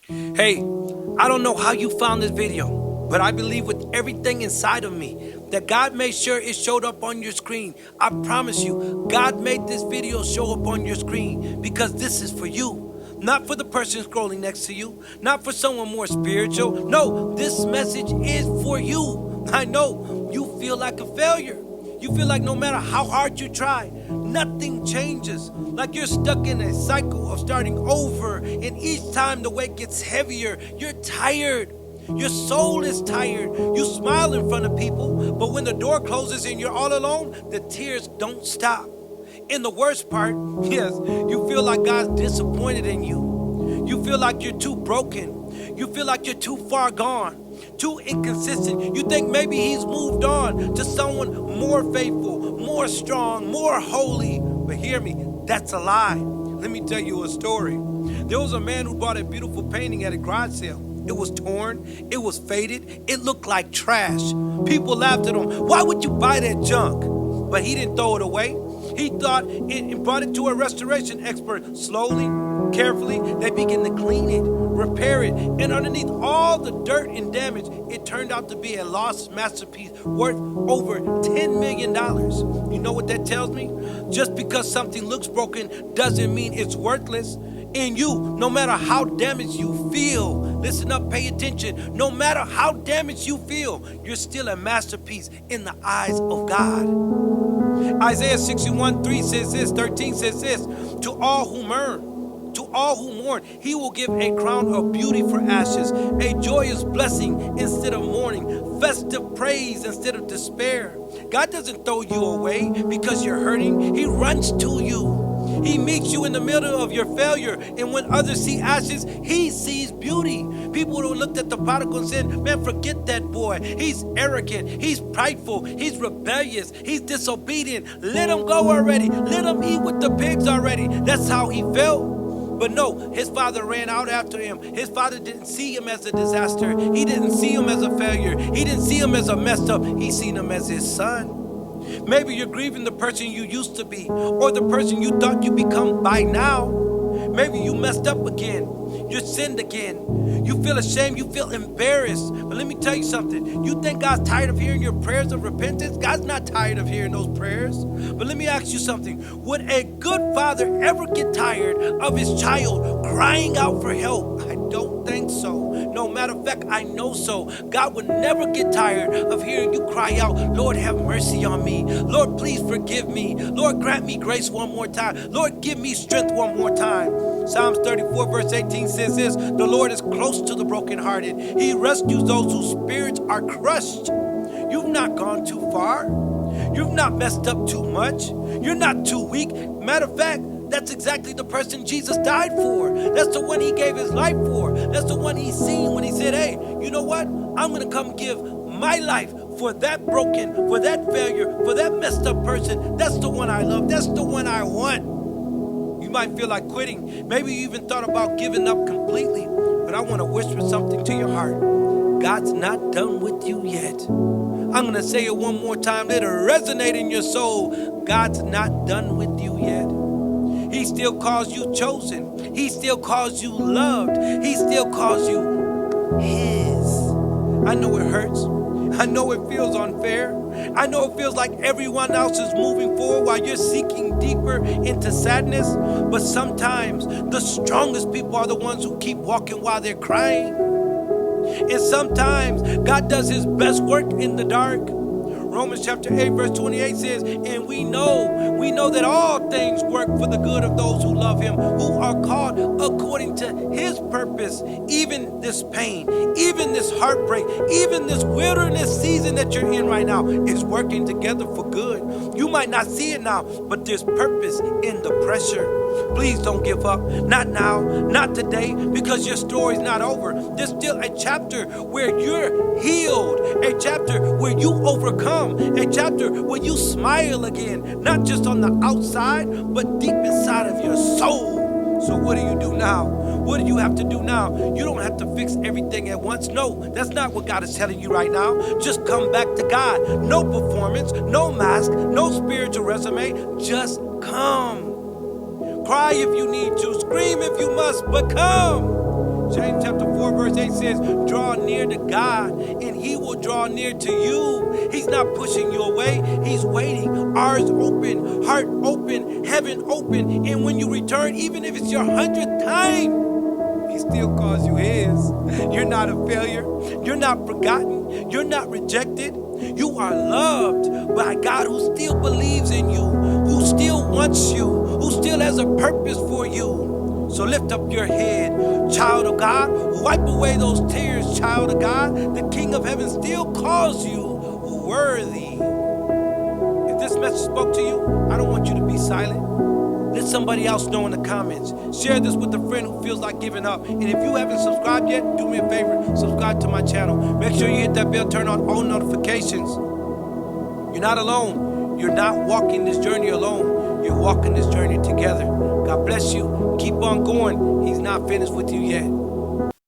Hey, I don't know how you found this video, but I believe with everything inside of me that God made sure it showed up on your screen. I promise you, God made this video show up on your screen because this is for you. Not for the person scrolling next to you, not for someone more spiritual. No, this message is for you. I know you feel like a failure. You feel like no matter how hard you try, nothing changes. Like you're stuck in a cycle of starting over, and each time the weight gets heavier, you're tired. Your soul is tired. You smile in front of people, but when the door closes and you're all alone, the tears don't stop. And the worst part, yes, you feel like God's disappointed in you. You feel like you're too broken. You feel like you're too far gone, too inconsistent. You think maybe he's moved on to someone more faithful, more strong, more holy. But hear me, that's a lie. Let me tell you a story. There was a man who bought a beautiful painting at a garage sale. It was torn, it was faded, it looked like trash. People laughed at him. Why would you buy that junk? But he didn't throw it away. He thought and brought it to a restoration expert. Slowly, carefully, they began to clean it, repair it, and underneath all the dirt and damage, it turned out to be a lost masterpiece worth over $10 million. You know what that tells me? Just because something looks broken doesn't mean it's worthless. In you, no matter how damaged you feel, listen up, pay attention. No matter how damaged you feel, you're still a masterpiece in the eyes of God. Isaiah 61:13 says this, 13 says this, to all who mourn, he will give a crown of beauty for ashes, a joyous blessing instead of mourning, festive praise instead of despair. God doesn't throw you away because you're hurting. He runs to you. He meets you in the middle of your failure. And when others see ashes, he sees beauty. People who looked at the prodigal and said, man, forget that boy. He's arrogant. He's prideful. He's rebellious. He's disobedient. Let him go already. Let him eat with the pigs already. That's how he felt. But no, his father ran out after him. His father didn't see him as a disaster. He didn't see him as a failure. He didn't see him as a messed up. He seen him as his son. Maybe you're grieving the person you used to be or the person you thought you become by now. Maybe you messed up again. You sinned again. You feel ashamed. You feel embarrassed. But let me tell you something. You think God's tired of hearing your prayers of repentance? God's not tired of hearing those prayers. But let me ask you something. Would a good father ever get tired of his child crying out for help? I don't think so. No, matter of fact, I know so. God would never get tired of hearing you cry out, Lord, have mercy on me. Lord, please forgive me. Lord, grant me grace one more time. Lord, give me strength one more time. Psalms 34 verse 18 says this, the Lord is close to the brokenhearted. He rescues those whose spirits are crushed. You've not gone too far. You've not messed up too much. You're not too weak. Matter of fact, that's exactly the person Jesus died for. That's the one he gave his life for. That's the one he seen when he said, hey, you know what? I'm going to come give my life for that broken, for that failure, for that messed up person. That's the one I love. That's the one I want. You might feel like quitting. Maybe you even thought about giving up completely. But I want to whisper something to your heart. God's not done with you yet. I'm going to say it one more time. Let it resonate in your soul. God's not done with you yet. He still calls you chosen. He still calls you loved. He still calls you his. I know it hurts. I know it feels unfair. I know it feels like everyone else is moving forward while you're sinking deeper into sadness. But sometimes the strongest people are the ones who keep walking while they're crying. And sometimes God does his best work in the dark. Romans chapter 8 verse 28 says, and we know that all things work for the good of those who love him, who are called according to his purpose. Even this pain, even this heartbreak, even this wilderness season that you're in right now is working together for good. You might not see it now, but there's purpose in the pressure. Please don't give up. Not now, not today, because your story's not over. There's still a chapter where you're healed, a chapter where you overcome, a chapter where you smile again, not just on the outside, but deep inside of your soul. So what do you do now? What do you have to do now? You don't have to fix everything at once. No, that's not what God is telling you right now. Just come back to God. No performance, no mask, no spiritual resume. Just come. Cry if you need to. Scream if you must, but come. James chapter 28 says, draw near to God and he will draw near to you. He's not pushing you away. He's waiting. Eyes open, heart open, heaven open. And when you return, even if it's your 100th time, he still calls you his. You're not a failure. You're not forgotten. You're not rejected. You are loved by God who still believes in you, who still wants you, who still has a purpose for you. So lift up your head, child of God. Wipe away those tears, child of God. The King of Heaven still calls you worthy. If this message spoke to you, I don't want you to be silent. Let somebody else know in the comments. Share this with a friend who feels like giving up. And if you haven't subscribed yet, do me a favor. Subscribe to my channel. Make sure you hit that bell, turn on all notifications. You're not alone. You're not walking this journey alone. You're walking this journey together. God bless you. Keep on going. He's not finished with you yet.